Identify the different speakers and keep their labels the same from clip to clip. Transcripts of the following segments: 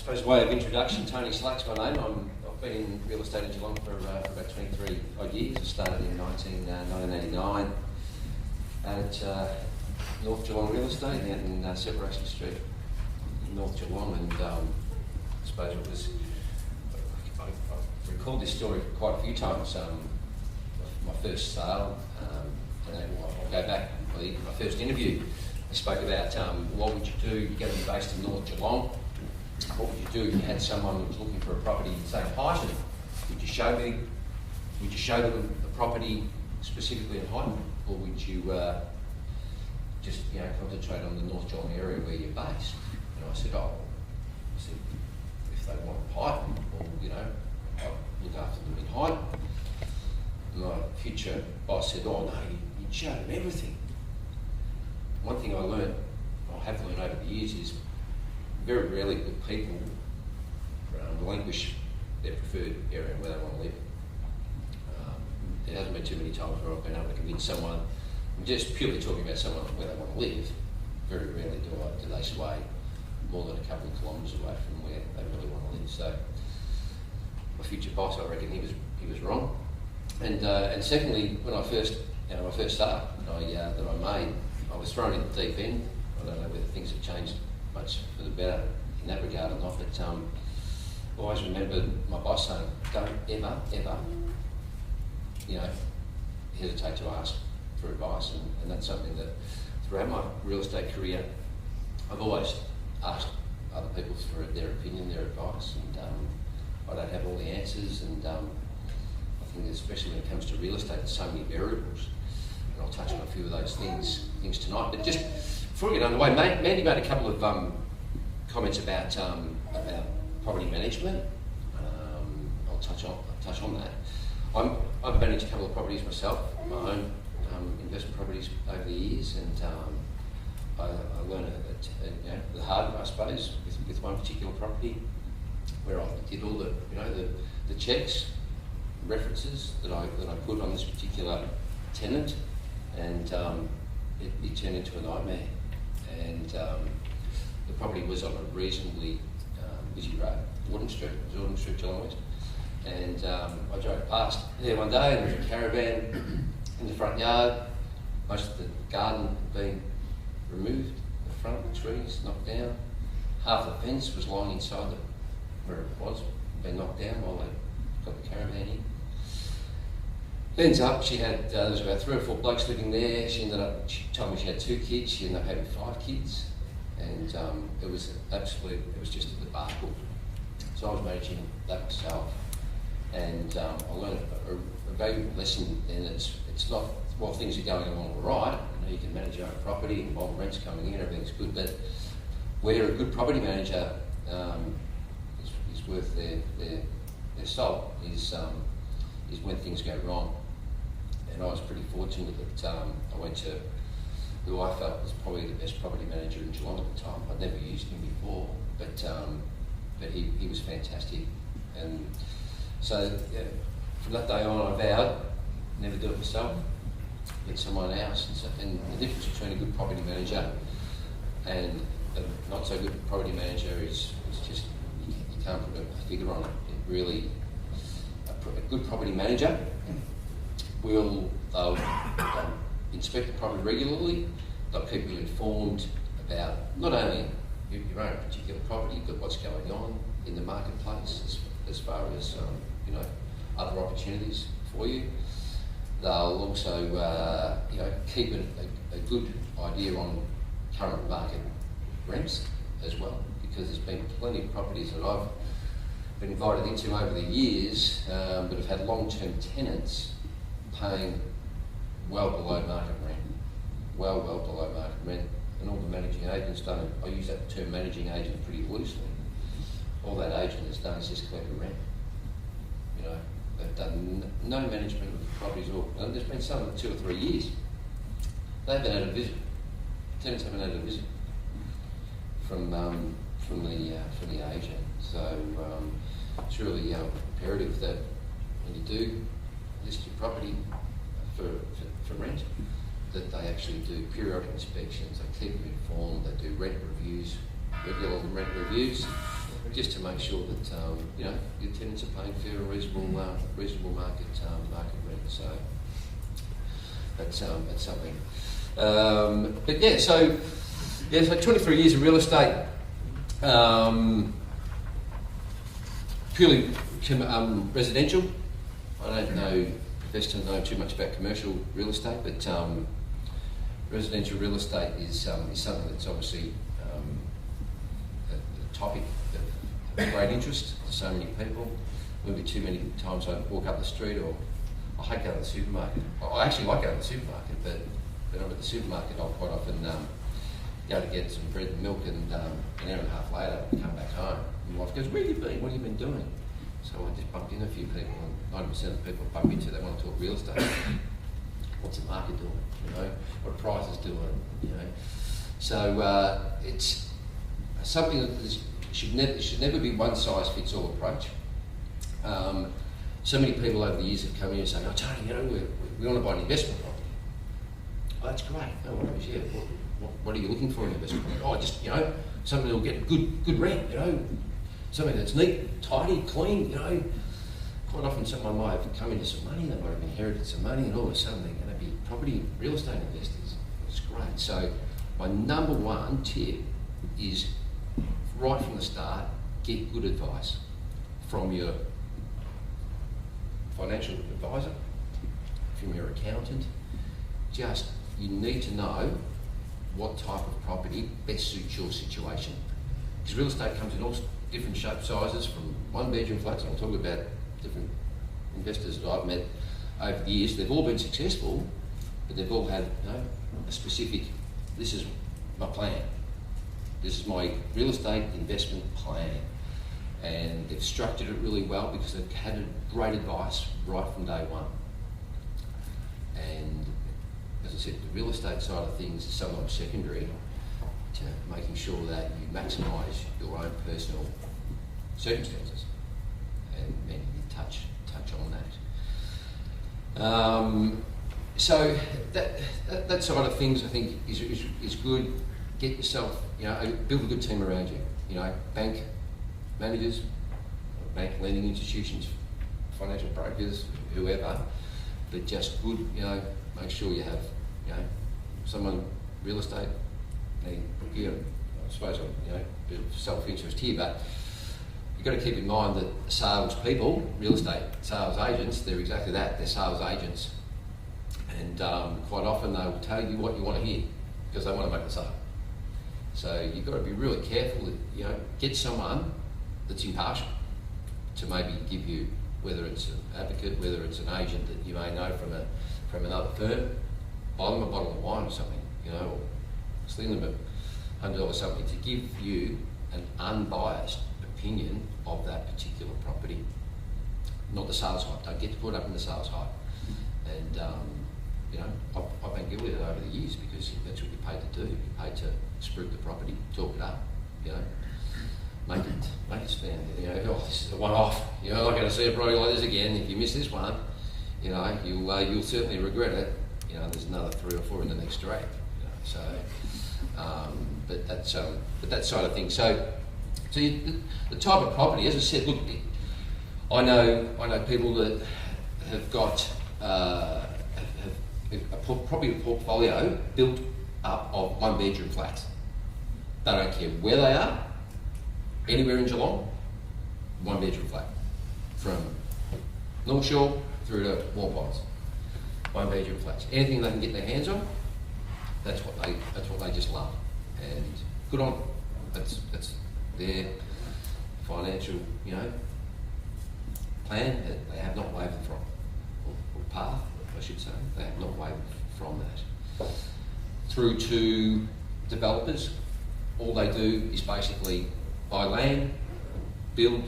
Speaker 1: suppose way of introduction, Tony Slack's my name. I've been in real estate in Geelong for about 23 odd years. I started in 1989 at North Geelong Real Estate out in Separation Street in North Geelong, and I suppose it was, I've recalled this story quite a few times. My first sale, and I'll go back to my first interview. I spoke about what would you do, you're going to be based in North Geelong. What would you do if you had someone who was looking for a property in St. Hyton? Would you show them the property specifically in Hyton, or would you just concentrate on the North Geelong area where you're based? And I said, if they want Hyton, well, I'll look after them in Hyton. And my future boss said, oh no, you'd show them everything. One thing I have learned over the years is very rarely do people relinquish their preferred area where they want to live. There hasn't been too many times where I've been able to convince someone, I'm just purely talking about someone where they want to live, very rarely do they sway more than a couple of kilometres away from where they really want to live. So my future boss, I reckon he was wrong. And secondly, when I first, my first start that I made, I was thrown in the deep end. I don't know whether things have changed much for the better in that regard or not, but I always remember my boss saying, don't ever, hesitate to ask for advice, and that's something that throughout my real estate career, I've always asked other people for their opinion, their advice, and I don't have all the answers, and I think especially when it comes to real estate, there's so many variables. I'll touch on a few of those things tonight. But just before we get underway, Mandy made a couple of comments about property management. I'll touch on that. I've managed a couple of properties myself, my own investment properties over the years, and I learned the hard way, I suppose, with one particular property, where I did all the checks, references that I put on this particular tenant. And it turned into a nightmare, and the property was on a reasonably busy road, Warden Street, Geelong West, and I drove past there one day, and there was a caravan in the front yard. Most of the garden had been removed, the front, the trees knocked down, half the fence was lying inside where it was, been knocked down while they got the caravan in. Ends up, there was about 3 or 4 blokes living there. She told me she had 2 kids. She ended up having 5 kids, and it was just a debacle. So I was managing that myself, and I learned a valuable lesson. And it's not, while things are going along all right, you can manage your own property, and while rent's coming in, everything's good. But where a good property manager is worth their salt is when things go wrong. And I was pretty fortunate that I went to who I felt was probably the best property manager in Geelong at the time. I'd never used him before, but he was fantastic. And so from that day on, I vowed never do it myself, get someone else. And the difference between a good property manager and a not so good property manager is just you can't put a figure on it. It really, a good property manager will inspect the property regularly. They'll keep you informed about not only your own particular property, but what's going on in the marketplace as far as other opportunities for you. They'll also keep a good idea on current market rents as well, because there's been plenty of properties that I've been invited into over the years that have had long-term tenants paying well below market rent, well below market rent, and all the managing agents done, I use that term managing agent pretty loosely, all that agent has done is just collect a rent. They've done no management of the properties at all. And there's been some 2 or 3 years. They haven't had a visit. Tenants haven't had a visit from the agent. So it's really imperative that when you do list your property for rent, that they actually do periodic inspections, they keep them informed, they do rent reviews, regular rent reviews, just to make sure that you know, your tenants are paying fair and reasonable market rent. So that's something. But yeah, so 23 years of real estate, purely residential. I don't profess to know too much about commercial real estate, but residential real estate is something that's obviously a topic of great interest to so many people. Maybe too many times I walk up the street, or I hate going to the supermarket. I actually like going to the supermarket, but when I'm at the supermarket, I'll quite often go to get some bread and milk, and an hour and a half later, I come back home. And my wife goes, "Where have you been? What have you been doing?" So I just bumped into a few people, and 90% of the people I bump into, they want to talk real estate. What's the market doing? You know, what prices doing? You know, so it's something that should never be one size fits all approach. So many people over the years have come in and say, "Oh, Tony, you know, we want to buy an investment property." "Oh, that's great. No worries. Yeah. What are you looking for in an investment property?" "Oh, just, you know, something that'll get good rent. You know, something that's neat, tidy, clean. You know." Quite often someone might have come into some money, they might have inherited some money, and all of a sudden they're going to be property real estate investors. It's great. So my number one tip is, right from the start, get good advice from your financial advisor, from your accountant. You need to know what type of property best suits your situation. Because real estate comes in all different shapes, sizes, from one-bedroom flats, and I'll talk about different investors that I've met over the years. They've all been successful, but they've all had, you know, a specific, this is my plan. This is my real estate investment plan. And they've structured it really well because they've had great advice right from day one. And as I said, the real estate side of things is somewhat secondary to making sure that you maximise your own personal circumstances. And then you touch on that. So that side of things, I think, is good. Get yourself, you know, build a good team around you. You know, bank managers, bank lending institutions, financial brokers, whoever. But just good, you know, make sure you have, you know, someone real estate. You know, I suppose, you know, a bit of self-interest here, but you've got to keep in mind that sales people, real estate sales agents, they're exactly that. They're sales agents, and quite often they'll tell you what you want to hear because they want to make the sale. So you've got to be really careful that, you know, get someone that's impartial to maybe give you, whether it's an advocate, whether it's an agent that you may know from another firm, buy them a bottle of wine or something, you know, or sling them $100 or something to give you an unbiased opinion of that particular property, not the sales hype. Don't get caught up in the sales hype. And you know, I've been guilty of it over the years because that's what you're paid to do. You're paid to spruik the property, talk it up, you know, make it stand. You know, "Oh, this is a one-off. You know, I'm not going to see a property like this again. If you miss this one, you know, you'll certainly regret it. You know, there's another 3 or 4 in the next street. You know, so, but that side of things. So the type of property, as I said, look, I know people that have got probably a portfolio built up of one-bedroom flats. They don't care where they are, anywhere in Geelong, one-bedroom flat, from North Shore through to Warpines, one-bedroom flats. Anything they can get their hands on, that's what they just love, and good on them. That's their financial, you know, plan that they have not wavered from, or path, I should say. They have not wavered from that. Through to developers, all they do is basically buy land, build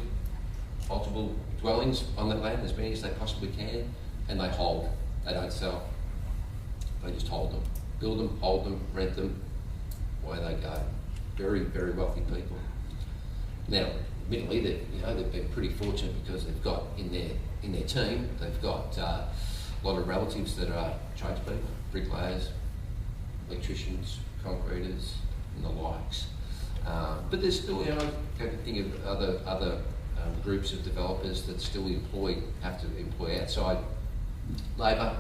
Speaker 1: multiple dwellings on that land, as many as they possibly can, and they hold. They don't sell. They just hold them. Build them, hold them, rent them, away they go. Very, very wealthy people. Now, admittedly, they've been pretty fortunate because they've got in their team, they've got a lot of relatives that are tradespeople, bricklayers, electricians, concreters, and the likes. But there's still, I can think of other groups of developers that still have to employ outside labour.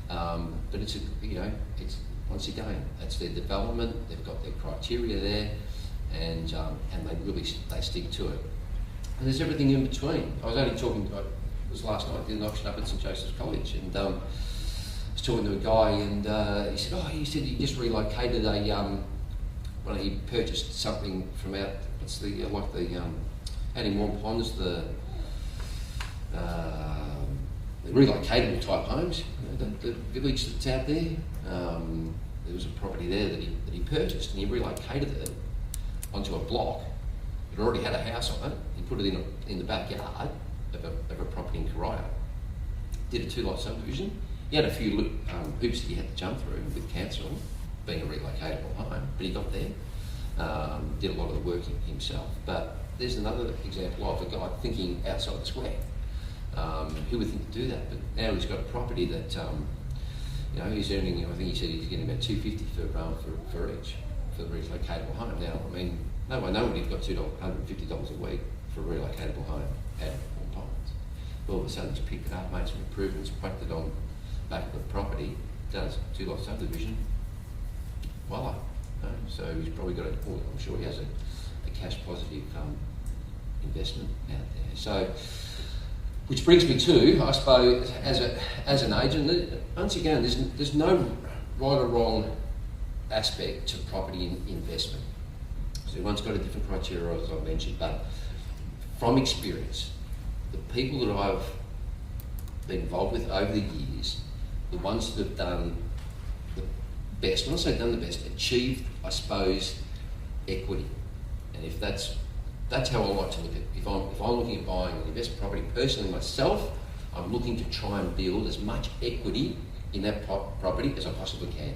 Speaker 1: But it's once again, that's their development. They've got their criteria there, and they stick to it. And there's everything in between. I was only talking. It was last night. I did an auction up at St Joseph's College, and I was talking to a guy, and he said he just relocated when he purchased something from out. What's the out in Warm Ponds, the relocatable type homes, the village that's out there. There was a property there that he purchased, and he relocated it onto a block. It already had a house on it. He put it in the backyard of a property in Corio. Did a 2-lot subdivision. He had a few hoops that he had to jump through with council, being a relocatable home, but he got there. Did a lot of the work himself. But there's another example of a guy thinking outside the square. Who would think to do that? But now he's got a property that he's earning. I think he said he's getting about $250 for each for the relocatable home. Now, I mean, no one knows he's got $150 a week for a relocatable home at Warm Ponds. All of a sudden, he's picked it up, made some improvements, whacked it on back of the property, does 2-lot subdivision. Voila. So he's probably got I'm sure he has a cash positive investment out there. So, which brings me to, I suppose, as an agent, once again, there's no right or wrong aspect to property investment. So everyone's got a different criteria, as I mentioned, but from experience, the people that I've been involved with over the years, the ones that have done the best, when I say done the best, achieved, I suppose, equity. And if that's how I like to look at it. If I'm looking at buying an investment property personally myself, I'm looking to try and build as much equity in that property as I possibly can,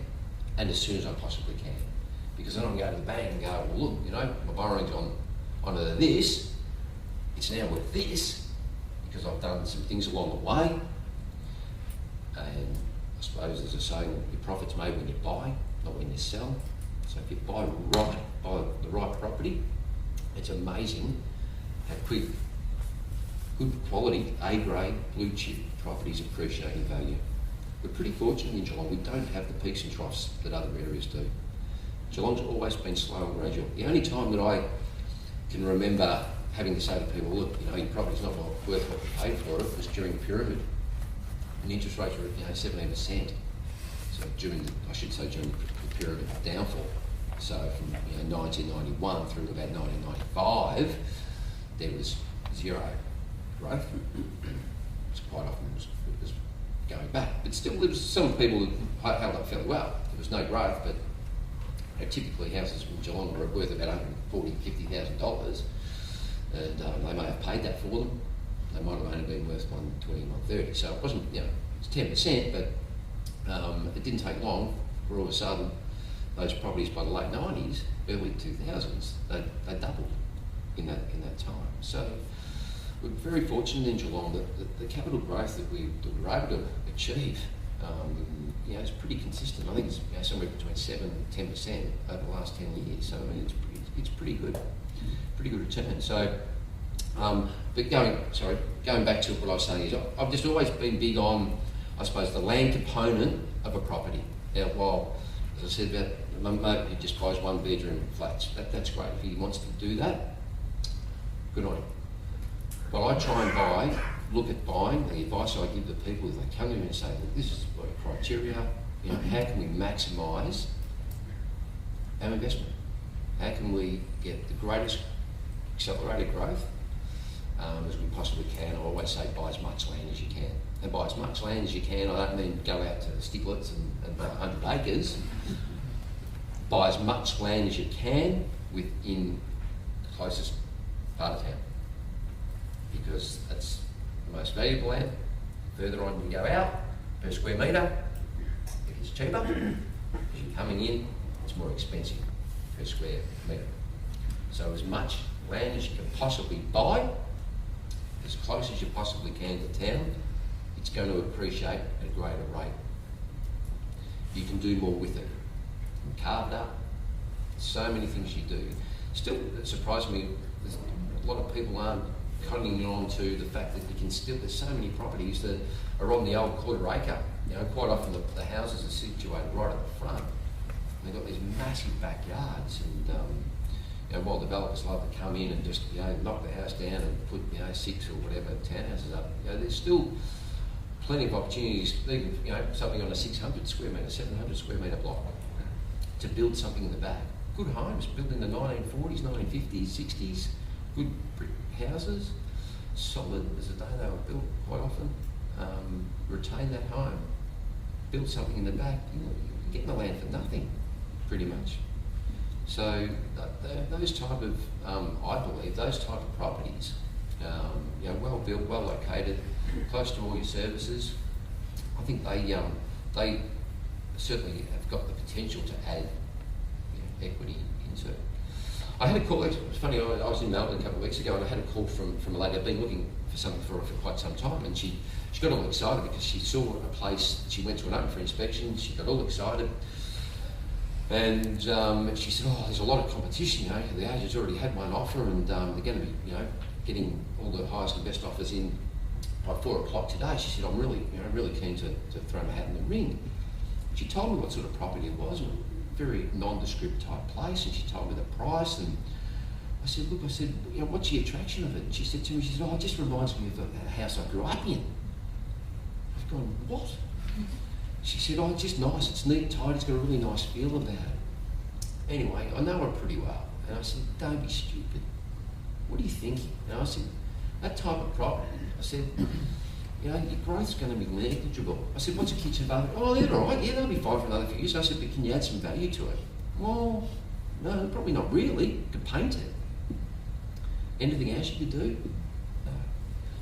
Speaker 1: and as soon as I possibly can. Because then I can go to the bank and go, well, look, my borrowing's on this, it's now worth this, because I've done some things along the way. And I suppose there's a saying, your profit's made when you buy, not when you sell. So if you buy the right property, it's amazing how quick, good quality, A-grade, blue chip properties appreciate in value. We're pretty fortunate in Geelong. We don't have the peaks and troughs that other areas do. Geelong's always been slow and gradual. The only time that I can remember having to say to people, look, your property's not worth what you paid for it, was during the pyramid. And the interest rates were 17%. So during the pyramid downfall. So from 1991 through to about 1995, there was zero growth. It's quite often it was going back, but still there was some people who held up fairly well. There was no growth, but typically houses in Geelong were worth about $140,000, $50,000, and they may have paid that for them. They might have only been worth $120,000, $130,000. So it wasn't, it's 10%, but it didn't take long for all of a sudden those properties by the late 90s, early 2000s, they doubled in that time. So we're very fortunate in Geelong that the capital growth that we were able to achieve, is pretty consistent. I think it's somewhere between 7 and 10% over the last 10 years. So I mean, it's pretty good return. So, but going back to what I was saying is I've just always been big on, I suppose, the land component of a property. Now, while, as I said about my mate who just buys 1-bedroom flats, that's great. If he wants to do that, good on him. But I try and look at buying, the advice I give the people is they come to me and say, look, this is what criteria, how can we maximise our investment? How can we get the greatest accelerated growth as we possibly can? I always say buy as much land as you can. And by as much land as you can, I don't mean go out to Stiglitz and buy 100 acres. Buy as much land as you can within the closest part of town, because that's the most valuable land. Further on you go out, per square metre, it gets cheaper. As you're coming in, it's more expensive per square metre. So as much land as you can possibly buy, as close as you possibly can to town, it's going to appreciate at a greater rate. You can do more with it. You can carve it up. So many things you do. still, it surprised me, a lot of people aren't clinging on to the fact that there's so many properties that are on the old quarter acre. Quite often the houses are situated right at the front. They've got these massive backyards, and while developers like to come in and just knock the house down and put 6 or whatever townhouses up, there's still plenty of opportunities, even something on a 600 square metre, 700 square metre block, to build something in the back. Good homes built in the 1940s, 1950s, 60s, good brick houses, solid as the day they were built quite often. Retain that home, build something in the back, you're getting the land for nothing, pretty much. So those type of, I believe, those type of properties, well built, well located, close to all your services, I think they certainly have got the potential to add equity into it. I had a call, it was funny, I was in Melbourne a couple of weeks ago and I had a call from a lady. I've been looking for something for her for quite some time, and she got all excited because she saw a place, she went to an open for inspection, she got all excited, and she said, there's a lot of competition, the agent's already had one offer, and they're going to be, getting all the highest and best offers in by 4 o'clock today. She said, I'm really keen to throw my hat in the ring. She told me what sort of property it was, a very nondescript type place, and she told me the price, and I said, look, what's the attraction of it? And she said to me, it just reminds me of a house I grew up in. I've gone, what? She said, it's just nice, it's neat, tidy, it's got a really nice feel about it. Anyway, I know her pretty well, and I said, don't be stupid. What are you thinking? And I said, that type of property, I said, your growth's going to be negligible. I said, what's a kitchen bathroom? Oh, they're all right, they'll be fine for another few years. I said, but can you add some value to it? Well, no, probably not really. You could paint it. Anything else you could do? No.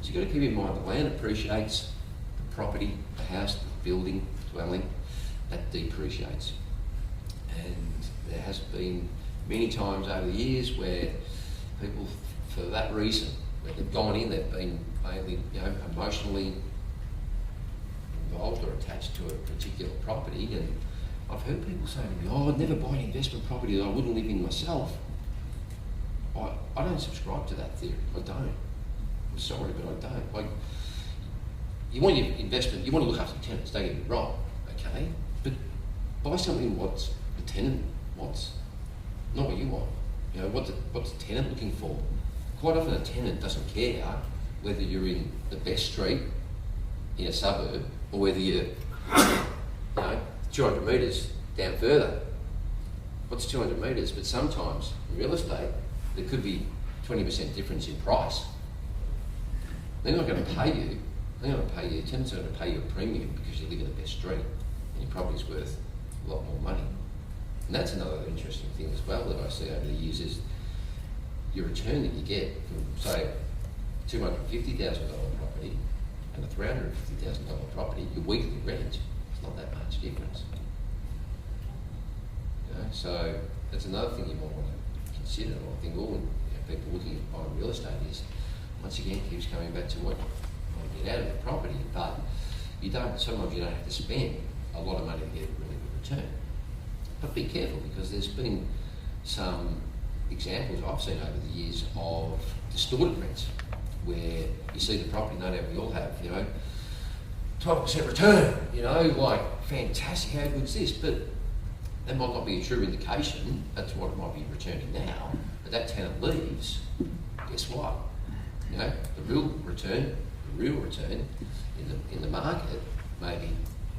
Speaker 1: So you've got to keep in mind the land appreciates, the property, the house, the building, dwelling, that depreciates. And there has been many times over the years where people, for that reason, where they've gone in, they've been mainly, emotionally involved or attached to a particular property, and I've heard people say to me, I'd never buy an investment property that I wouldn't live in myself. I don't subscribe to that theory. I don't. I'm sorry, but I don't. You want your investment, you want to look after your tenants, don't get me wrong, okay? But buy something what the tenant wants, not what you want. What's the tenant looking for? Quite often a tenant doesn't care whether you're in the best street in a suburb or whether you're 200 metres down further. What's 200 metres? But sometimes in real estate, there could be 20% difference in price. They're not going to pay you. Tenants are going to pay you a premium because you live in the best street and your property's worth a lot more money. And that's another interesting thing as well that I see over the years is your return that you get from, say, $250,000 property and a $350,000 property, your weekly rent, it's not that much difference. So that's another thing you might want to consider. I think all people looking at buying real estate is, once again, keeps coming back to what you get out of the property, but sometimes you don't have to spend a lot of money to get a really good return. But be careful, because there's been some examples I've seen over the years of distorted rents, where you see the property, no doubt we all have, 12% return, like fantastic, how good's this? But that might not be a true indication as to what it might be returning now. But that tenant leaves, guess what? The real return in the market may be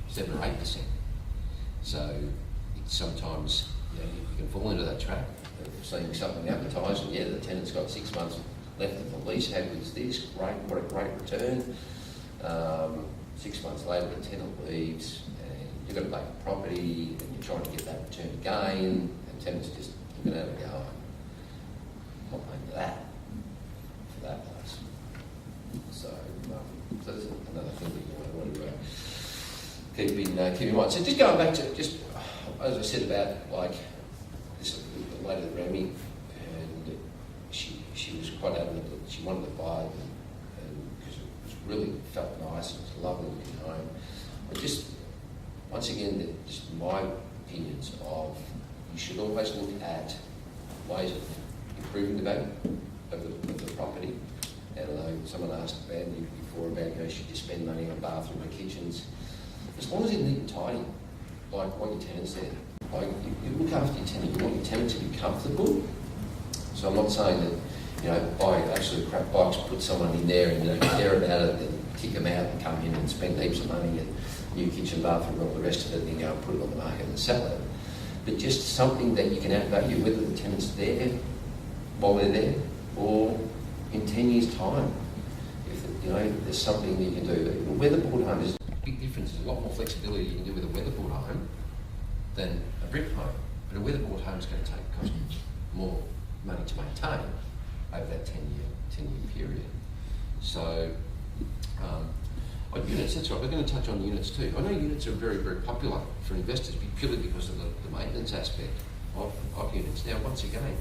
Speaker 1: 7 or 8%. So it's sometimes you can fall into that trap of seeing something advertised, and the tenant's got 6 months left of the lease. How good is this? Great, what a great return. 6 months later, the tenant leaves, and you've got to make a property, and you're trying to get that return again, and tenants just looking at it and going, I'm not paying for that place. So that's another thing that you want to keep in mind. So just going back to, as I said about this lady that ran me, and she was quite adamant that she wanted to buy it, and because it was really felt nice, it was a lovely looking home. Once again, just my opinions of, you should always look at ways of improving the value of the property. And I know someone asked about you before about, should you spend money on bathroom and kitchens? As long as it's neat and tidy, like what your tenants there. Like you look after your tenant, you want your tenant to be comfortable. So I'm not saying that, buy absolute crap box, put someone in there and care about it and kick them out and come in and spend heaps of money and new kitchen, bathroom, all the rest of it, and then go and put it on the market and sell it. But just something that you can add value, whether the tenant's there while they're there or in 10 years' time. If there's something that you can do. A weatherboard home is a big difference. There's a lot more flexibility you can do with a weatherboard home than a brick home. But a weatherboard home is going to cost more money to maintain over that 10-year period. So, on units, that's right. We're going to touch on units too. I know units are very, very popular for investors purely because of the maintenance aspect of units. Now, once again,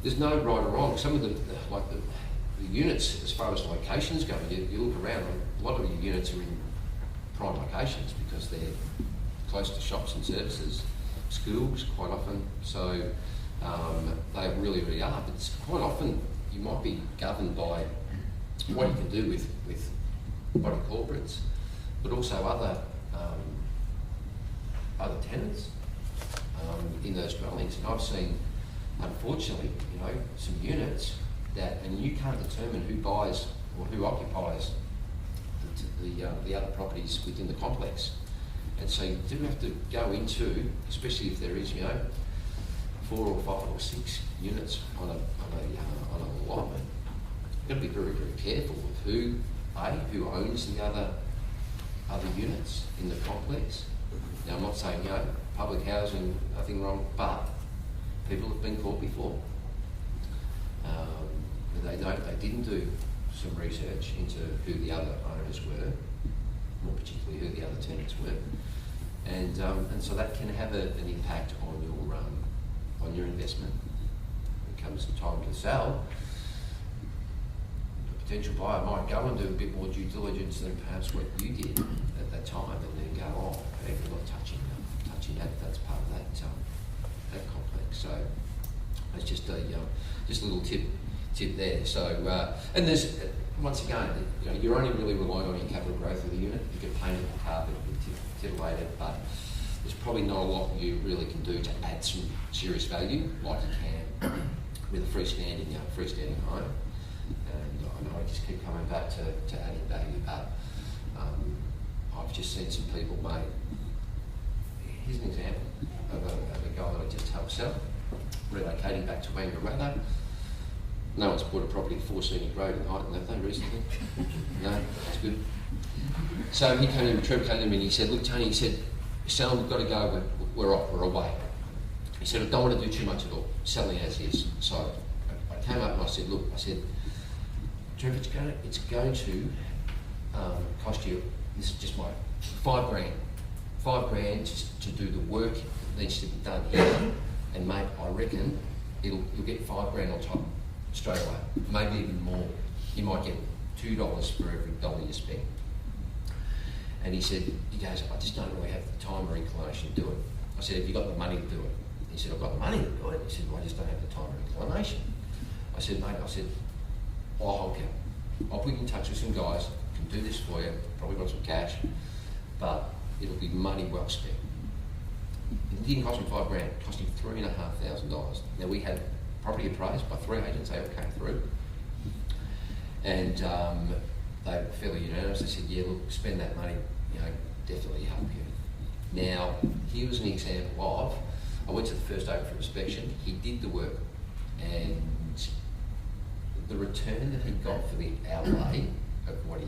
Speaker 1: there's no right or wrong. Some of the units, as far as locations go, you look around, a lot of the units are in prime locations because they're close to shops and services, schools quite often. So they really, really are. But quite often you might be governed by what you can do with body corporates, but also other tenants in those dwellings. And I've seen, unfortunately, some units and you can't determine who buys or who occupies the other properties within the complex. And so you do have to go into, especially if there is, 4 or 5 or 6 units on an allotment. You've got to be very, very careful with who owns the other units in the complex. Now, I'm not saying, public housing, nothing wrong, but people have been caught before. They didn't do some research into who the other owners were, more particularly who the other tenants were, and so that can have an impact on your investment. When it comes time to sell, the potential buyer might go and do a bit more due diligence than perhaps what you did at that time, and then go, okay, we're not touching that. That's part of that complex. So it's just a little tip there. So and there's once again, you're only really relying on your capital growth of the unit. You can paint it, carpet, titillate it, but there's probably not a lot you really can do to add some serious value like you can with a freestanding home. And I know I just keep coming back to adding value, but I've just seen some people make. Here's an example of a guy that I just helped sell, relocating back to Wangaratta. No one's bought a property at 4 Scenic Road in Highton, have they, recently? No, that's good. So Trevor came to me and he said, look, Tony, he said, sell, we've got to go, we're off, we're away. He said, I don't want to do too much at all, selling as is. So I came up and I said, look, Trevor, it's going to cost you, this is just my $5,000. $5,000 just to do the work that needs to be done here. And mate, I reckon you'll get $5,000 on top straight away, maybe even more. You might get $2 for every dollar you spend. And he goes, I just don't really have the time or inclination to do it. I said, have you got the money to do it? He said, I've got the money to do it. He said, well, I just don't have the time or inclination. I said, mate, I'll help you. I'll put you in touch with some guys who can do this for you, probably got some cash, but it'll be money well spent. It didn't cost him $5,000, it cost him $3,500. Now we had property appraised by 3 agents, they all came through. And they were fairly unanimous. They said, yeah, look, spend that money, definitely help you. Now, here was an example of, I went to the first open for inspection, he did the work, and the return that he got for the outlay of what he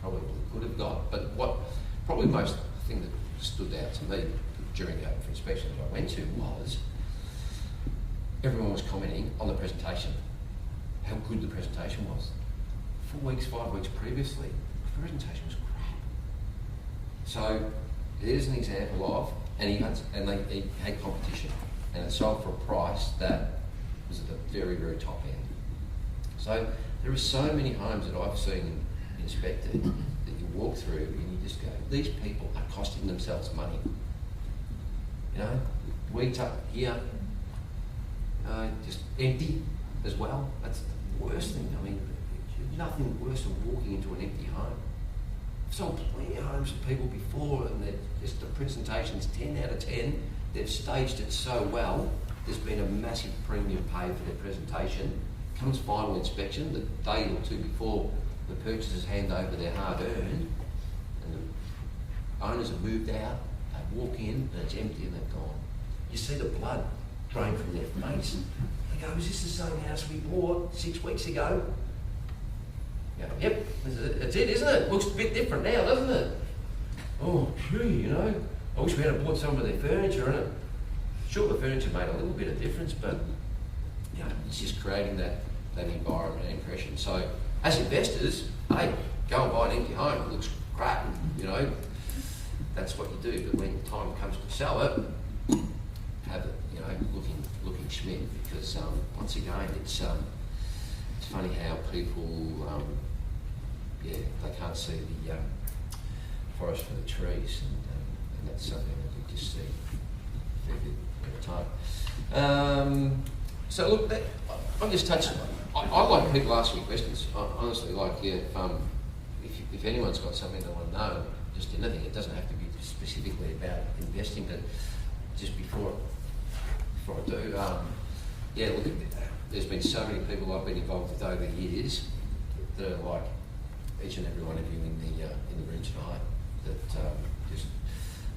Speaker 1: probably could have got, but what probably most thing that stood out to me during the open for inspection that I went to was everyone was commenting on the presentation, how good the presentation was. 4 weeks, 5 weeks previously, the presentation was crap. So there's an example of, and he had competition, and it sold for a price that was at the very, very top end. So there are so many homes that I've seen inspected that you walk through and you just go, these people are costing themselves money. Weeks up here, just empty as well. That's the worst thing. I mean, nothing worse than walking into an empty home. I've sold plenty of homes to people before, and just the presentation's 10 out of 10. They've staged it so well. There's been a massive premium paid for their presentation. Comes final inspection, the day or two before the purchasers hand over their hard-earned, and the owners have moved out. They walk in, and it's empty, and they're gone. You see the blood drain from their face. They go, "Is this the same house we bought 6 weeks ago?" You go, "Yep, that's it, isn't it? Looks a bit different now, doesn't it?" "Oh, gee, I wish we had bought some of their furniture in it." Sure, the furniture made a little bit of difference, but it's just creating that environment and impression. So, as investors, hey, go and buy an empty home. It looks crap, That's what you do. But when the time comes to sell it, have it, looking schmidt. Because once again, it's funny how people, they can't see the forest for the trees, and that's something that we just see a fair bit of time. So look, I'm just touching. I like people asking me questions. Honestly, if anyone's got something they want to know, just anything. It doesn't have to be specifically about investing, but just before I do, look, there's been so many people I've been involved with over the years that are like each and every one of you in the room tonight. That just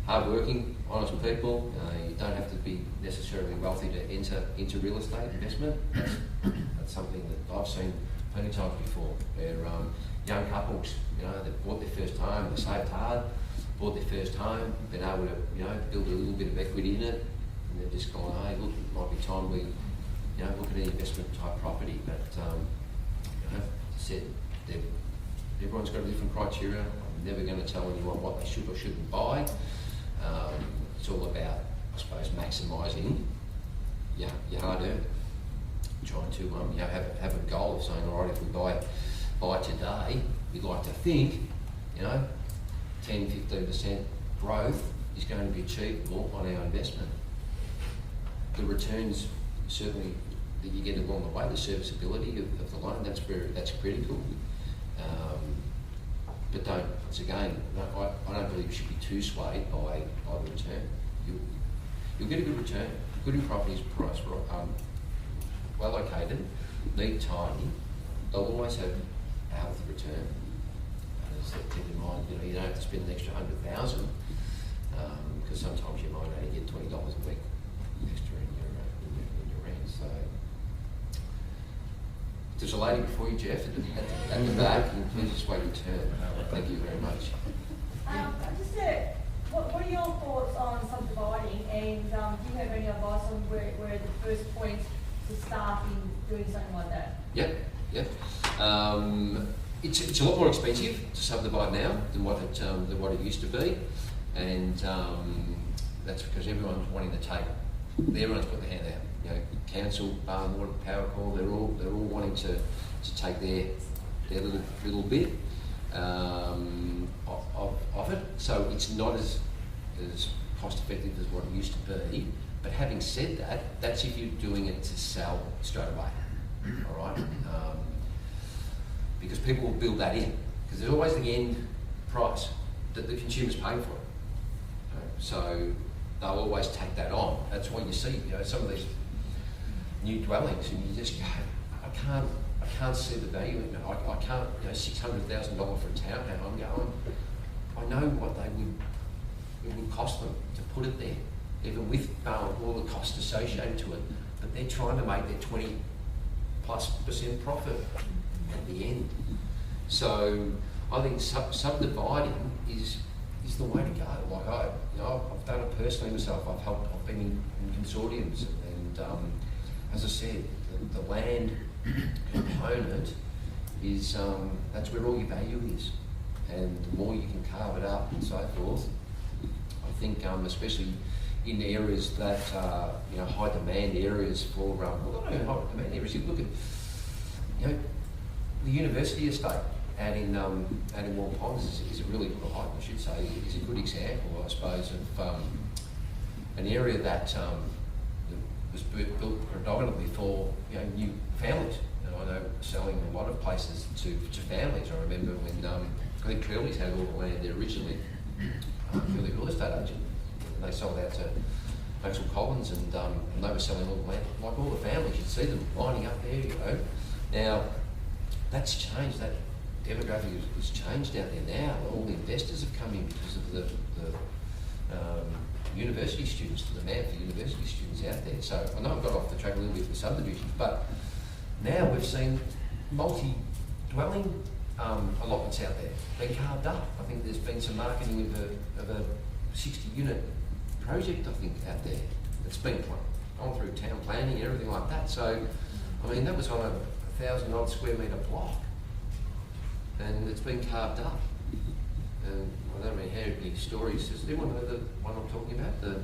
Speaker 1: hard-working, honest people. You don't have to be necessarily wealthy to enter into real estate investment. That's something that I've seen plenty of times before. Where young couples, they've bought their first home, they saved hard, bought their first home, been able to, build a little bit of equity in it, and they've just gone, hey, look, it might be time we, look at an investment type property. But as I said, everyone's got a different criteria. I'm never going to tell anyone what they should or shouldn't buy. It's all about, I suppose, maximising your hard-earned. Trying to have a goal of saying, all right, if we buy today, we'd like to think, 10-15% growth is going to be achievable on our investment. The returns certainly that you get along the way, the serviceability of the loan, that's critical. But once again, I don't believe you should be too swayed by the return. You'll get a good return. Good in properties, priced well located, neat, tidy. They'll always have a healthy return. As keep in mind, you don't have to spend an extra 100,000 because sometimes you might only get $20 a week extra in your rent. So there's a lady before you, Jeff, at the back, and please just wait your turn. Thank you very much.
Speaker 2: What are your thoughts on subdividing, and do you have any advice on where the first point to start in doing something like that?
Speaker 1: Yep. It's a lot more expensive to subdivide now than what it used to be, and that's because everyone's wanting to take. Everyone's put their hand out. Council, water, power call. They're all wanting to take their little bit of it. So it's not as cost effective as what it used to be. But having said that, that's if you're doing it to sell straight away. All right. Because people will build that in, because there's always the end price that the consumer's paying for it. So they'll always take that on. That's why you see, some of these new dwellings, and you just go, I can't see the value in it. I can't, $600,000 for a townhome. I'm going, I know what it would cost them to put it there, even with all the costs associated to it. But they're trying to make their 20+% profit at the end. So I think subdividing is the way to go. Like I've done it personally myself. I've been in consortiums, and as I said, the land component is that's where all your value is, and the more you can carve it up and so forth. I think especially in areas that high demand areas for not only high demand areas. You look at the university estate out in Warm Ponds is a really good, I should say, is a good example, I suppose, of an area that the was built predominantly for new families, and I know selling a lot of places to families. I remember when I think Curly's had all the land there originally, Curly real estate agent, and they sold out to Maxwell Collins, and they were selling all the land, like all the families. You'd see them lining up there, Now that's changed. That demographic has changed out there now. All the investors have come in because of the university students, the demand for university students out there. So I know I've got off the track a little bit with subdivisions, but now we've seen multi-dwelling allotments out there being carved up. I think there's been some marketing of a 60-unit project, I think, out there that's been gone through town planning and everything like that. So, I mean, that was on a 1,000-odd square metre block, and it's been carved up. And I don't really hear any stories. Does anyone know the one I'm talking about? The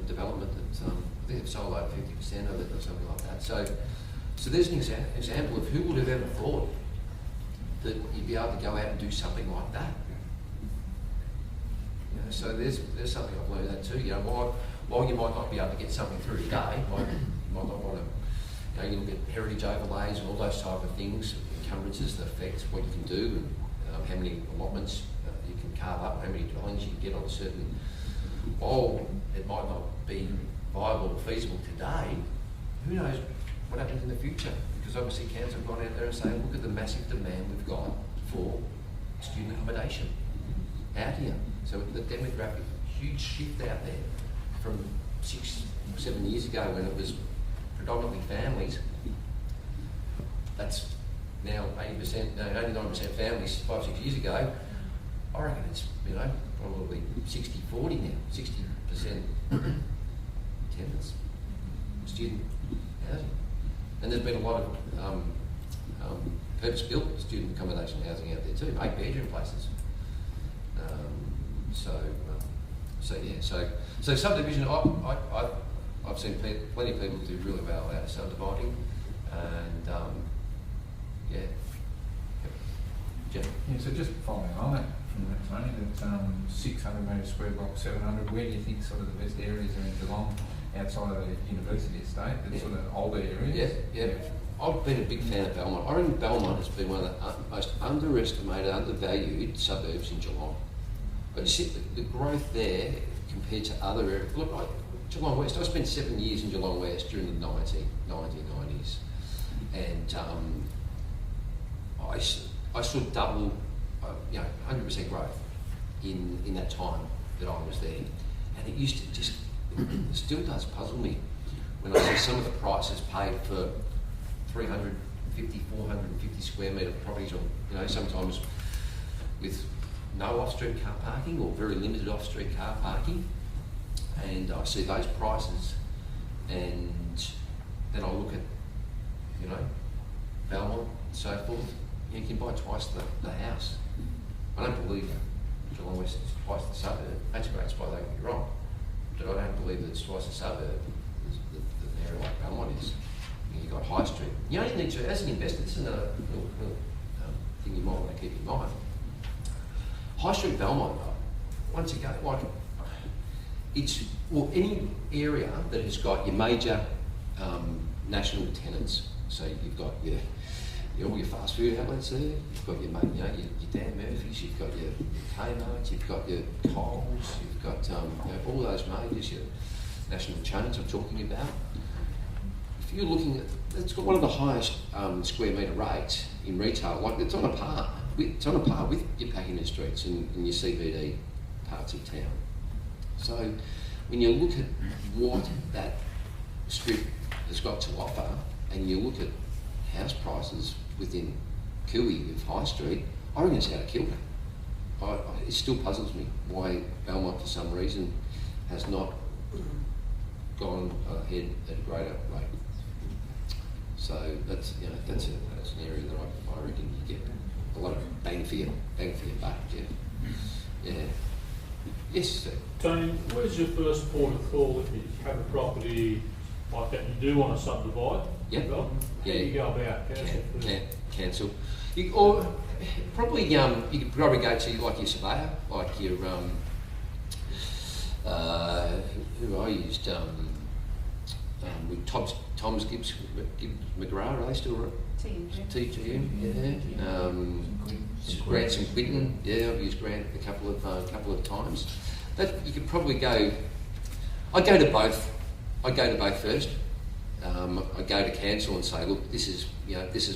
Speaker 1: development that I think they've sold over 50% of it or something like that. So there's an example of who would have ever thought that you'd be able to go out and do something like that. So there's something I've learned that too. While you might not be able to get something through today, you might not want to. You look at heritage overlays and all those type of things, encumbrances that affect what you can do, and how many allotments you can carve up, how many dwellings you can get on a certain. While it might not be viable or feasible today, who knows what happens in the future? Because obviously council have gone out there and say, look at the massive demand we've got for student accommodation out here. So the demographic, huge shift out there from 6 or 7 years ago when it was predominantly families. That's now 80%, 89% families 5 or 6 years ago. I reckon it's probably 60-40 now. 60% tenants, student housing, and there's been a lot of purpose-built student accommodation housing out there too, 8-bedroom places. So subdivision, I've seen plenty of people do really well out of subdividing, and Jeff.
Speaker 3: Yeah, so just following on that from that, Tony, that 600 metre square block, 700, where do you think sort of the best areas are in Geelong outside of the university estate, the sort of older areas?
Speaker 1: Yeah. I've been a big fan of Belmont. I reckon Belmont has been one of the most underestimated, undervalued suburbs in Geelong. But you see the growth there compared to other areas. Look, Geelong West, I spent 7 years in Geelong West during the 1990s, and I saw double, 100% growth in that time that I was there. And it used to just, it still does puzzle me when I see some of the prices paid for 350, 450 square metre properties, or sometimes with no off-street car parking or very limited off-street car parking. And I see those prices, and then I look at, Belmont and so forth. You can buy twice the house. I don't believe Geelong West is twice the suburb. That's a great spot, don't get me wrong. But I don't believe that it's twice the suburb as the area like Belmont is. You've got High Street. You only need to, as an investor, this is another little thing you might want to keep in mind. High Street Belmont, once again, it's any area that has got your major national tenants. So you've got all your fast food outlets there. You've got your Dan Murphy's. You've got your Kmart's. You've got your Coles. You've got all those majors, your national chains I'm talking about. If you're looking at, it's got one of the highest square metre rates in retail. Like it's on a par with your Pakenham Streets and your CBD parts of town. So when you look at what that strip has got to offer, and you look at house prices within Cooey of High Street, I reckon it's out of kilter. It still puzzles me why Belmont, for some reason, has not gone ahead at a greater rate. So that's an area that I reckon you get a lot of bang for your buck, yeah. Yes, sir.
Speaker 4: Tony, where's your first port of call if you have a property like that you do want to subdivide?
Speaker 1: Yep.
Speaker 4: How do you go about
Speaker 1: cancel? You could probably go to like your surveyor, like your who I used with Tom's Gibbs McGrath, are they still right? TGM, yeah. Grant and Quinton, yeah, I've used Grant a couple of times. But you could probably go. I go to both. I go to both first. I go to council and say, look, this is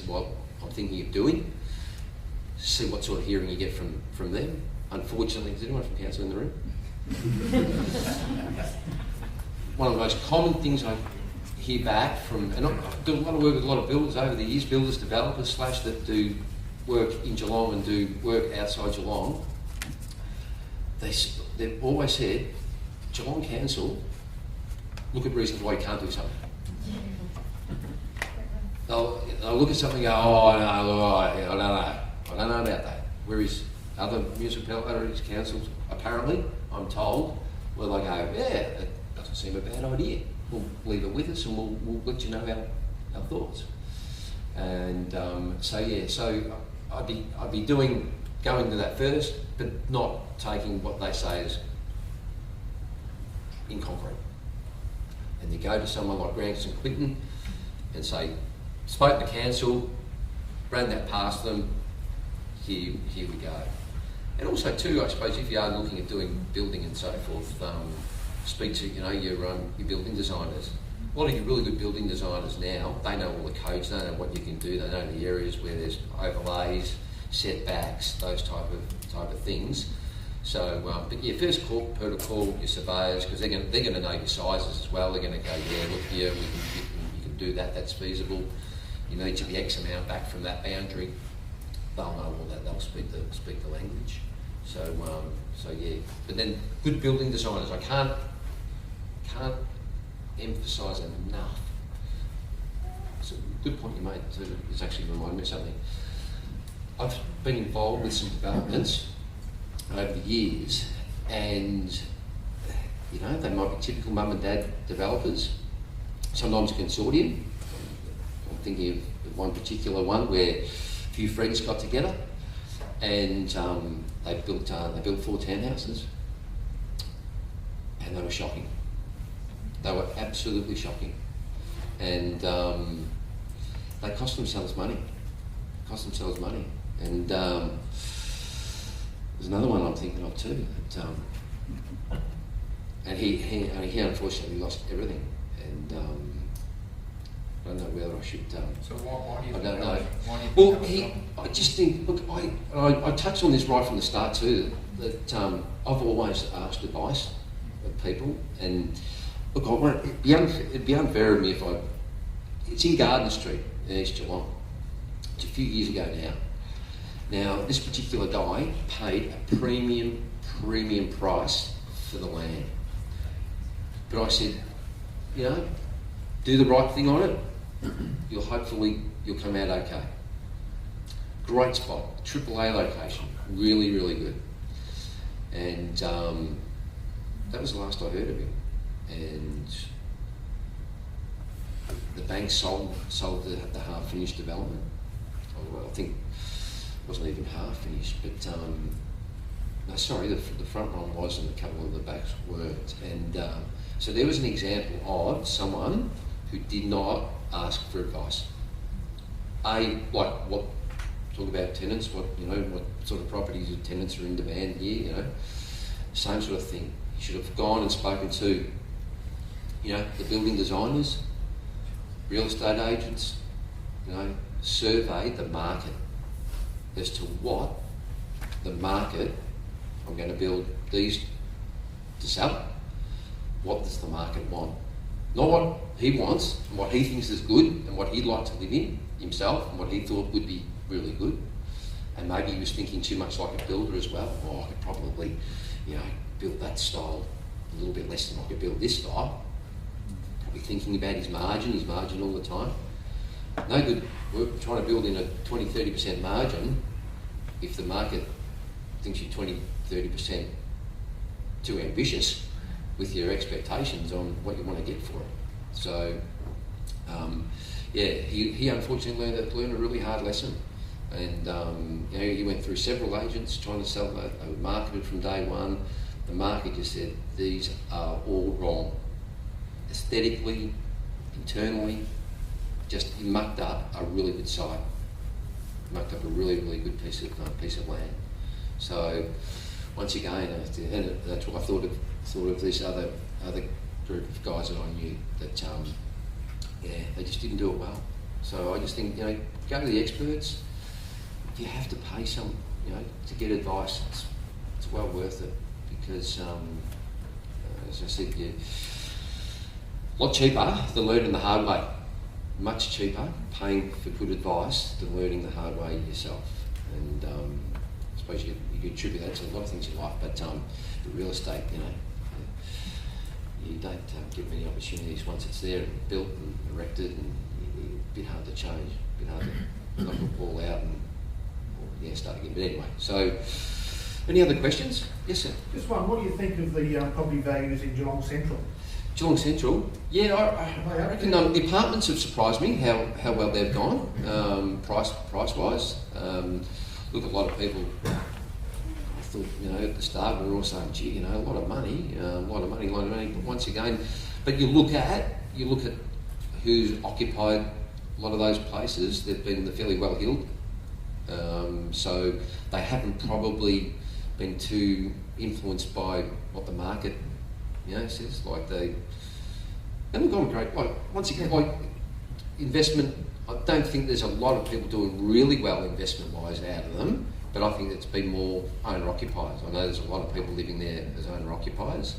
Speaker 1: what I'm thinking of doing. See what sort of hearing you get from them. Unfortunately, is anyone from council in the room? One of the most common things I hear back from, and I do a lot of work with a lot of builders over the years, builders, developers, that do work in Geelong and do work outside Geelong. They've always said, Geelong Council, look at reasons why you can't do something. They'll look at something and go, oh, no, I don't know about that. Whereas other municipalities, councils, apparently, I'm told, well, they go, yeah, that doesn't seem a bad idea. We'll leave it with us and we'll let you know our thoughts. And so I'd be going to that first, but not taking what they say as in concrete. And you go to someone like Grant and Quinton and say, spoke to council, ran that past them, here we go. And also too, I suppose, if you are looking at doing building and so forth, speak to your building designers. A lot of your really good building designers now, they know all the codes, they know what you can do, they know the areas where there's overlays, setbacks, those type of things. So, but yeah, first protocol your surveyors, because they're going to know your sizes as well. They're going to go, yeah, look here, you can do that. That's feasible. You need to be X amount back from that boundary. They'll know all that. They'll speak the language. So yeah. But then good building designers. I can't emphasise enough. It's a good point you made too. It's actually reminded me of something. I've been involved with some developments over the years, and they might be typical mum and dad developers. Sometimes a consortium. I'm thinking of one particular one where a few friends got together and they built 4 townhouses, and they were shocking. They were absolutely shocking, and they cost themselves money. And there's another one I'm thinking of too. And he unfortunately lost everything. And I don't know whether I should.
Speaker 3: So why do you?
Speaker 1: I don't know.
Speaker 3: Why do you
Speaker 1: I just think. Look, I touched on this right from the start too. That I've always asked advice of people, and look, it'd be unfair of me if it's in Garden Street in East Geelong. It's a few years ago now. Now, this particular guy paid a premium price for the land. But I said, do the right thing on it. You'll come out okay. Great spot, AAA location, really, really good. And that was the last I heard of him. And the bank sold the half-finished development. Well, I think it wasn't even half finished, but the front one was and a couple of the backs weren't. And so there was an example of someone who did not ask for advice. Talk about tenants, what sort of properties or tenants are in demand here, same sort of thing. You should have gone and spoken to, the building designers, real estate agents, survey the market as to what the market, I'm going to build these to sell. What does the market want? Not what he wants and what he thinks is good and what he'd like to live in himself and what he thought would be really good. And maybe he was thinking too much like a builder as well. Oh, I could probably, build that style a little bit less than I could build this style. Probably thinking about his margin all the time. No good work trying to build in a 20-30% margin if the market thinks you're 20-30% too ambitious with your expectations on what you want to get for it. So, he unfortunately learned a really hard lesson. And he went through several agents trying to sell that. They were marketed from day one. The market just said, these are all wrong. Aesthetically, internally, just mucked up a really good site, mucked up a really, really good piece of land. So once again, and that's what I thought of this other group of guys that I knew that they just didn't do it well. So I just think, go to the experts. If you have to pay some, to get advice, it's well worth it, because as I said, a lot cheaper than learning the hard way. Much cheaper paying for good advice than learning the hard way yourself. And I suppose you could attribute that to a lot of things in life, but the real estate, you don't get many opportunities once it's there and built and erected, and a bit hard to change, a bit hard to knock the ball out and start again. But anyway, so any other questions? Yes, sir.
Speaker 5: Just one. What do you think of the property values in Geelong Central?
Speaker 1: Geelong Central, I reckon the apartments have surprised me how well they've gone, price wise. Look, a lot of people, I thought, at the start we were all saying, gee, a lot of money. But once again, but you look at who's occupied a lot of those places. They've been fairly well heeled, so they haven't probably been too influenced by what the market says. And look, I'm great. Once again, investment, I don't think there's a lot of people doing really well investment-wise out of them, but I think it's been more owner-occupiers. I know there's a lot of people living there as owner-occupiers.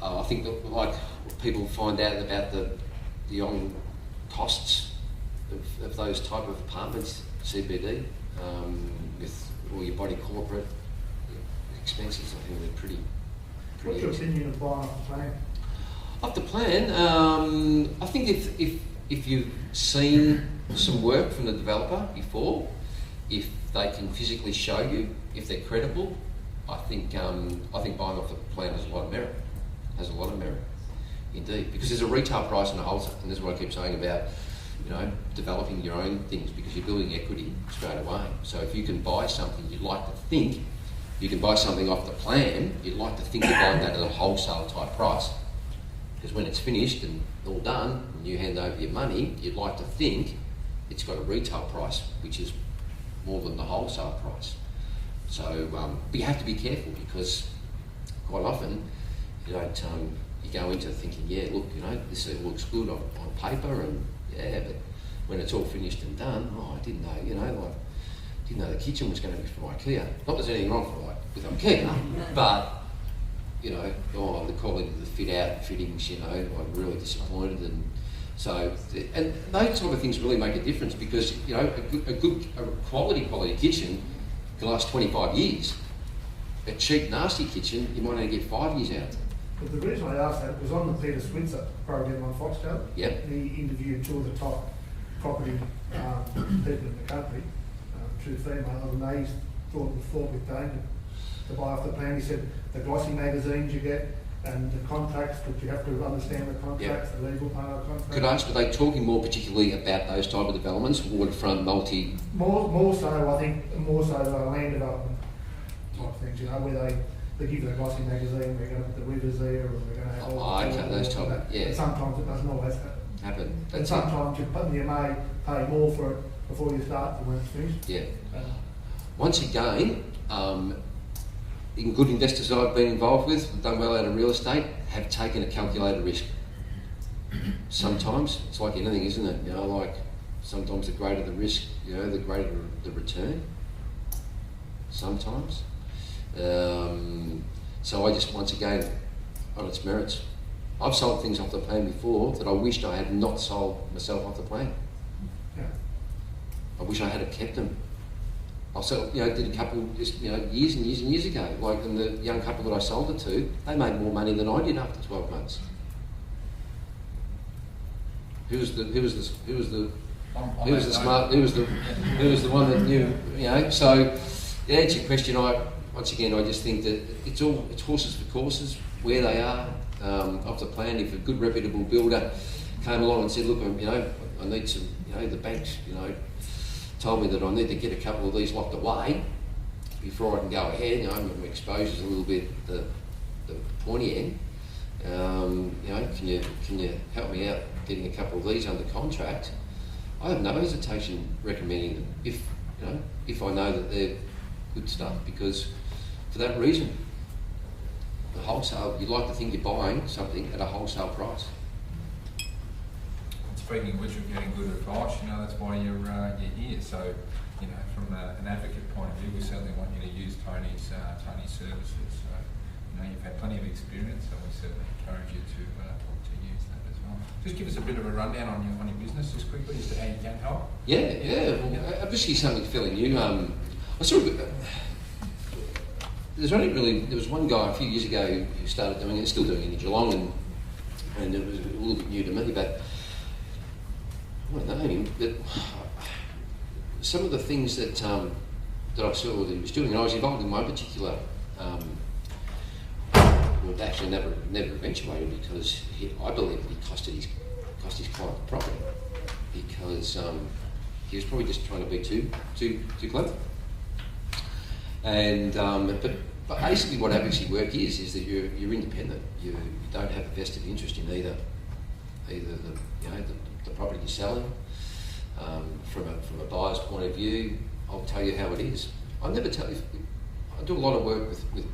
Speaker 1: I think that, people find out about the on costs of those type of apartments, CBD, with all your body corporate expenses. I think they're pretty.
Speaker 5: What's your opinion of buying off the plan?
Speaker 1: Off the plan, I think if you've seen some work from the developer before, if they can physically show you, if they're credible, I think buying off the plan has a lot of merit. Has a lot of merit, indeed, because there's a retail price and a wholesale, and this is what I keep saying about developing your own things, because you're building equity straight away. So if you can buy something, you'd like to think. You can buy something off the plan, you'd like to think you're buying that at a wholesale type price. Because when it's finished and all done, and you hand over your money, you'd like to think it's got a retail price, which is more than the wholesale price. So, but you have to be careful, because quite often you go into thinking, look, this looks good on paper, and but when it's all finished and done, I didn't know, didn't know the kitchen was going to be from IKEA. Not that there's anything wrong with IKEA, but the quality of the fittings, I'm really disappointed, and so and those sort of things really make a difference, because a quality kitchen can last 25 years. A cheap nasty kitchen, you might only get 5 years out.
Speaker 5: But the reason I asked that was on the Peter Switzer program on Foxtel.
Speaker 1: Yep.
Speaker 5: He interviewed two of the top property people in the country, two female, and they thought with Damien to buy off the plan. He said the glossy magazines you get and the contracts, that you have to understand the contracts, the legal part of the contract.
Speaker 1: Could I ask, were they talking more particularly about those type of developments, waterfront, multi?
Speaker 5: More so, I think, more so land development type things, where they give you the glossy magazine, we're going to put the rivers there, or we're going to have all
Speaker 1: those type of,
Speaker 5: And sometimes it doesn't always
Speaker 1: happen.
Speaker 5: And sometimes you may pay more for it before you start than when it's finished.
Speaker 1: Yeah. Once again, good investors I've been involved with, done well out of real estate, have taken a calculated risk. Sometimes it's like anything, isn't it? Sometimes the greater the risk, the greater the return. Sometimes. So I just, once again, on its merits, I've sold things off the plan before that I wished I had not sold myself off the plan.
Speaker 5: Yeah.
Speaker 1: I wish I had kept them. I did a couple just years and years ago. And the young couple that I sold it to, they made more money than I did after 12 months. Who was the one that knew? So to answer your question, I just think that it's horses for courses where they are off the plan. If a good reputable builder came along and said, look, I need some, the banks, told me that I need to get a couple of these locked away before I can go ahead. My exposure's a little bit the pointy end. can you help me out getting a couple of these under contract? I have no hesitation recommending them if I know that they're good stuff, because for that reason, the wholesale, you'd like to think you're buying something at a wholesale price.
Speaker 3: Speaking of which, you're getting good advice, that's why you're here. So, from an advocate point of view, we certainly want you to use Tony's services. So, you've had plenty of experience, so we certainly encourage you to use that as well. Just give us a bit of a rundown on your business, just quickly, as to how you can help.
Speaker 1: Well, obviously something fairly new. I sort of. There was one guy a few years ago who started doing it, still doing it in Geelong, and it was a little bit new to me, but I don't know him. But some of the things that I saw that he was doing, and I was involved in one particular, well, actually never eventuated, because I believe that he cost his client the property, because he was probably just trying to be too clever. And but basically what advocacy work is that you're independent. You don't have a vested interest in either the property you're selling. From a buyer's point of view, I'll tell you how it is. I never tell you. I do a lot of work with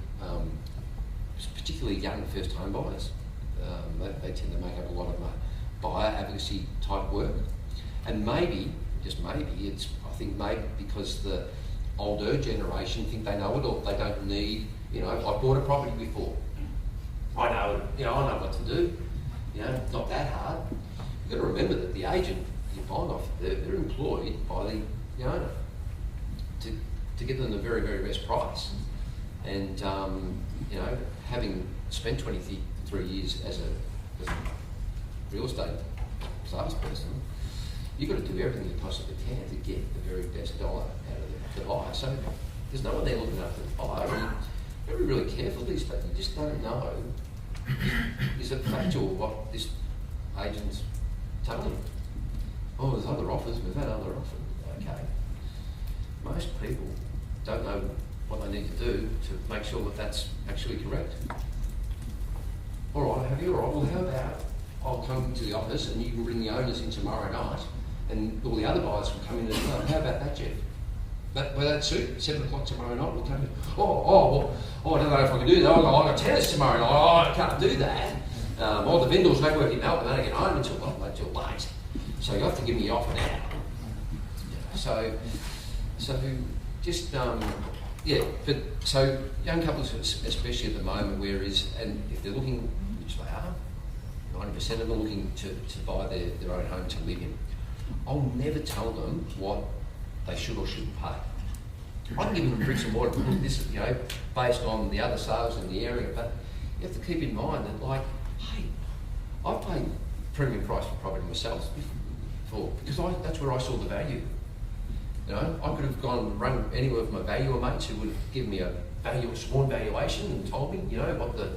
Speaker 1: particularly young first home buyers. They tend to make up a lot of my buyer advocacy type work, and maybe, just maybe, I think maybe because the older generation think they know it all. They don't need, I bought a property before. I know what to do. Not that hard. You've got to remember that the agent you're buying off, they're employed by the owner to give them the very, very best price. And having spent 23 years as a real estate salesperson, you've got to do everything you possibly can to get the very best dollar out of the buyer. So there's no one there looking after the buyer. And you've got to be really careful these days. You just don't know, is it factual what this agent's telling you? Oh, there's other offers, we've had other offers. Okay. Most people don't know what they need to do to make sure that that's actually correct. All right, have you? All right, well, how about I'll come to the office and you can bring the owners in tomorrow night and all the other buyers will come in as well. How about that, Jeff? Will that suit? 7 o'clock tomorrow night, we'll come in. I don't know if I can do that. I've got tennis tomorrow night. I can't do that. The vendors, they work in Melbourne, they don't get home until late. So you have to give me off an hour. So just, so young couples, especially at the moment, and if they're looking, which they are, 90% of them looking to buy their own home to live in, I'll never tell them what they should or shouldn't pay. I can give them bricks and mortar, this is, based on the other sales in the area, but you have to keep in mind that, hey, I've paid premium price for property myself before, because that's where I saw the value. I could have gone and run anywhere with my valuer mates who would have given me a sworn valuation and told me, what the,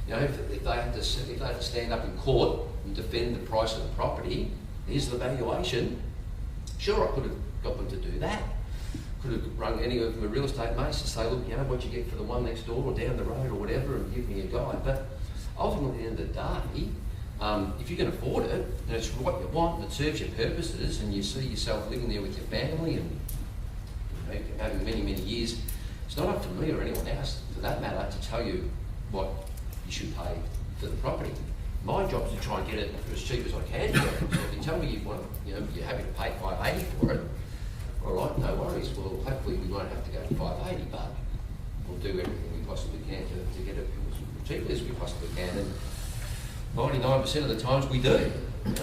Speaker 1: if they had to stand up in court and defend the price of the property, here's the valuation. Sure, I could have got them to do that. Could have run any of my real estate mates to say, look, what you get for the one next door or down the road or whatever, and give me a guide. But ultimately, at the end of the day, if you can afford it, and it's what you want, and it serves your purposes, and you see yourself living there with your family and having many, many years, it's not up to me or anyone else, for that matter, to tell you what you should pay for the property. My job is to try and get it for as cheap as I can. So if you tell me you're happy to pay $580 for it, all right, no worries. Well, hopefully we won't have to go to $580, but we'll do everything we possibly can to get it as cheaply as we possibly can. And 99% of the times we do, for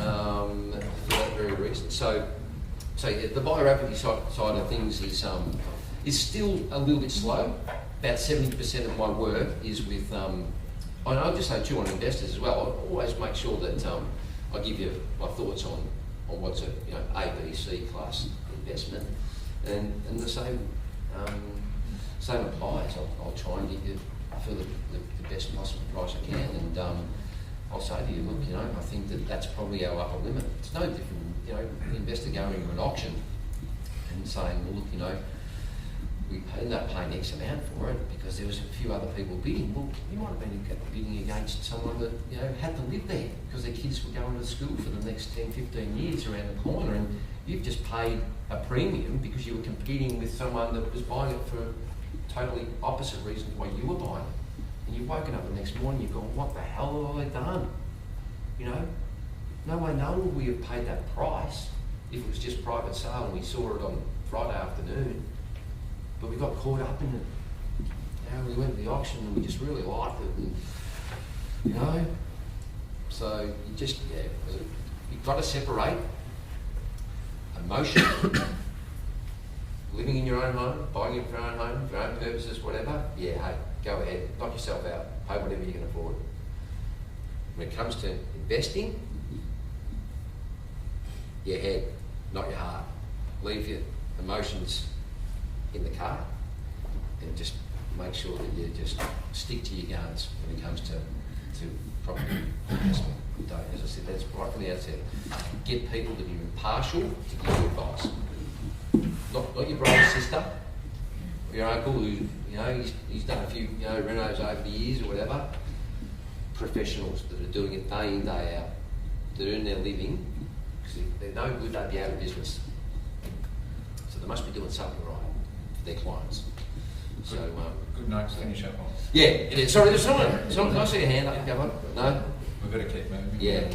Speaker 1: that very reason. So the buyer advocacy side of things is still a little bit slow. About 70% of my work is with, I'll just say too on investors as well. I always make sure that I give you my thoughts on what's A, B, C class investment, and the same applies. I'll try and get you for the best possible price I can, and I'll say to you, look, I think that's probably our upper limit. It's no different, an investor going to an auction and saying, well, look, we ended up paying X amount for it because there was a few other people bidding. Well, you might have been bidding against someone that, you know, had to live there because their kids were going to school for the next 10, 15 years around the corner, and you've just paid a premium because you were competing with someone that was buying it for totally opposite reasons why you were buying it. And you've woken up the next morning, you've gone, what the hell have I done? You know? No way, no one would we have paid that price if it was just private sale and we saw it on Friday afternoon. But we got caught up in it. You know, we went to the auction and we just really liked it, and, you know, so you just, yeah, you've got to separate emotion, living in your own home, buying it for your own home, for your own purposes, whatever. Yeah, hey, go ahead, knock yourself out, pay whatever you can afford. When it comes to investing, your head, not your heart. Leave your emotions in the car and just make sure that you just stick to your guns when it comes to property investment. Don't, as I said, that's right from the outset. Get people to be impartial to give you advice. Not your brother, sister, or your uncle who, you know, he's done a few, you know, renos over the years or whatever. Professionals that are doing it day in, day out, that earn their living, because they're no good, they'd be out of business. So they must be doing something right for their clients. So,
Speaker 3: good note to finish up on.
Speaker 1: Yeah, it is. Sorry, there's someone. I see a hand up. Go on. No?
Speaker 3: We've got to keep moving.
Speaker 1: Yeah.